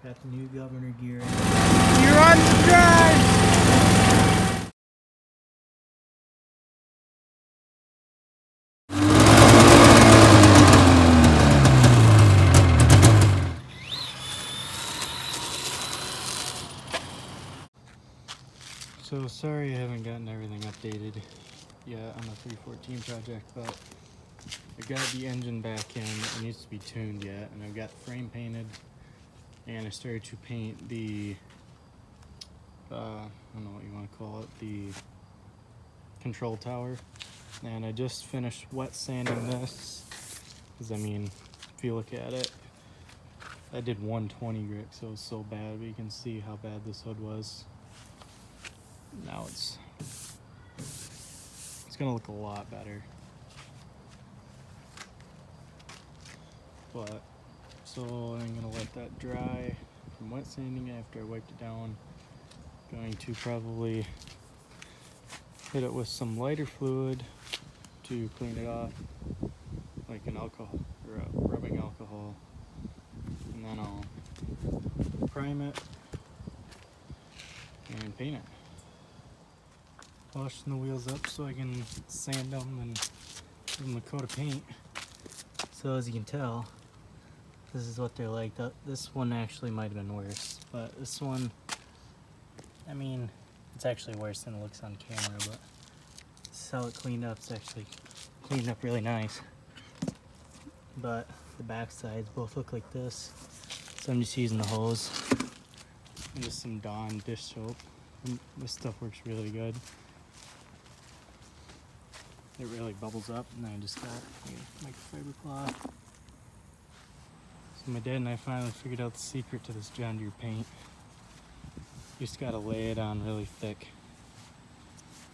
Got the new governor gear in. You're on the drive! So sorry I haven't gotten everything updated yet on the 314 project, but I got the engine back in. It needs to be tuned yet, and I've got the frame painted, and I started to paint the I don't know what you want to call it, the control tower. And I just finished wet sanding this, because I mean, if you look at it, I did 120 grit, so it was so bad, but you can see how bad this hood was. Now it's gonna look a lot better. But so I'm gonna let that dry from wet sanding after I wiped it down. Going to probably hit it with some lighter fluid to clean it off, like an alcohol or a rubbing alcohol, and then I'll prime it and paint it. Washing the wheels up so I can sand them and give them a coat of paint. So as you can tell, this is what they're like. This one actually might have been worse, but this one, I mean, it's actually worse than it looks on camera, but this is how it cleaned up. It's actually cleaned up really nice. But the back sides both look like this. So I'm just using the hose and just some Dawn dish soap. And this stuff works really good. It really bubbles up, and then I just got a microfiber cloth. So my dad and I finally figured out the secret to this John Deere paint. You just gotta lay it on really thick,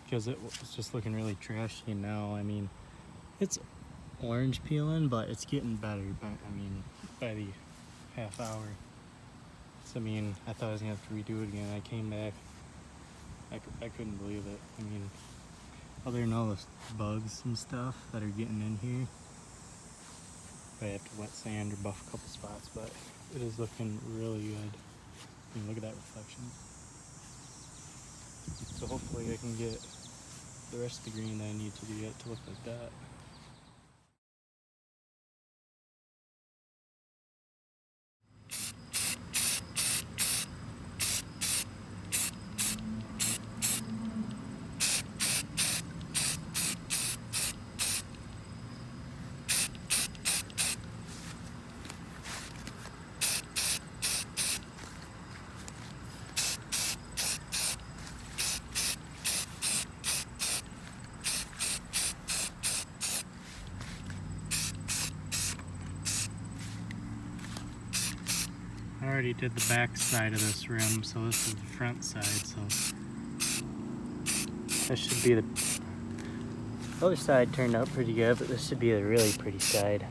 because it was just looking really trashy now. I mean, it's orange peeling, but it's getting better. But I mean, by the half hour. So I mean, I thought I was gonna have to redo it again. I came back. I couldn't believe it. I mean, other than all the bugs and stuff that are getting in here, I have to wet sand or buff a couple spots, but it is looking really good. I mean, look at that reflection. So hopefully I can get the rest of the green that I need to do yet to look like that. I already did the back side of this rim, so this is the front side, so this should be the other side. Turned out pretty good, but this should be a really pretty side.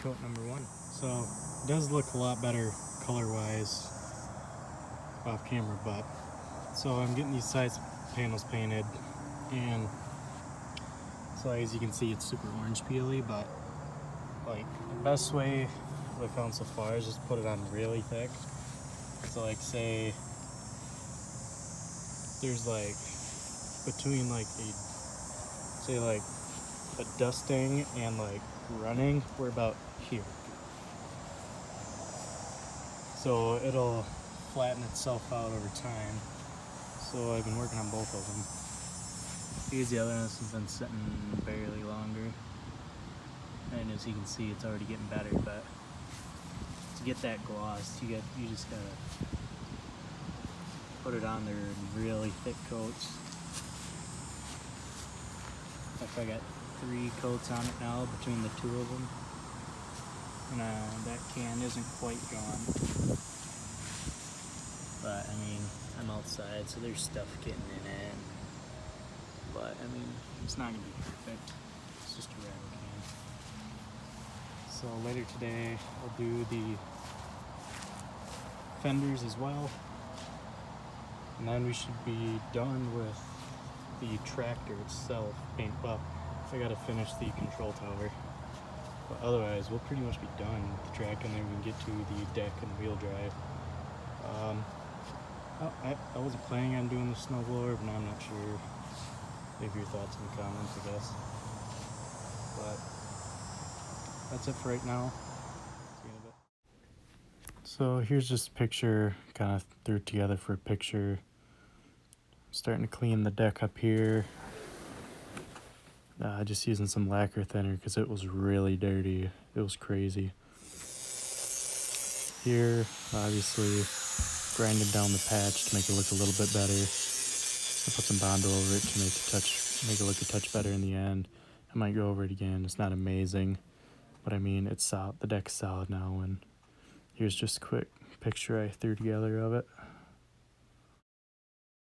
Coat number one. So it does look a lot better color-wise off camera, but so I'm getting these side panels painted, and so as you can see, it's super orange peely, but like the best way I found so far is just put it on really thick. So like say there's like between like a dusting and like running, we're about here. So it'll flatten itself out over time. So I've been working on both of them. Here's the other one. This has been sitting barely longer. And as you can see, it's already getting better, but to get that gloss, you just gotta put it on there in really thick coats. Like I got 3 coats on it now between the 2 of them, and that can isn't quite gone, but I mean, I'm outside, so there's stuff getting in it. But I mean, it's not gonna be perfect. It's just a rattle can. So later today, I'll do the fenders as well, and then we should be done with the tractor itself. Well, I gotta finish the control tower, but otherwise we'll pretty much be done with the tractor, and then we can get to the deck and wheel drive. I wasn't planning on doing the snowblower, but now I'm not sure. Leave your thoughts in the comments, I guess. But that's it for right now. See you in a bit. So here's just a picture, kind of threw it together for a picture. Starting to clean the deck up here. Just using some lacquer thinner because it was really dirty. It was crazy. Here, obviously, grinding down the patch to make it look a little bit better. I put some Bondo over it to make it look a touch better in the end. I might go over it again. It's not amazing, but I mean, it's solid. The deck's solid now, and here's just a quick picture I threw together of it.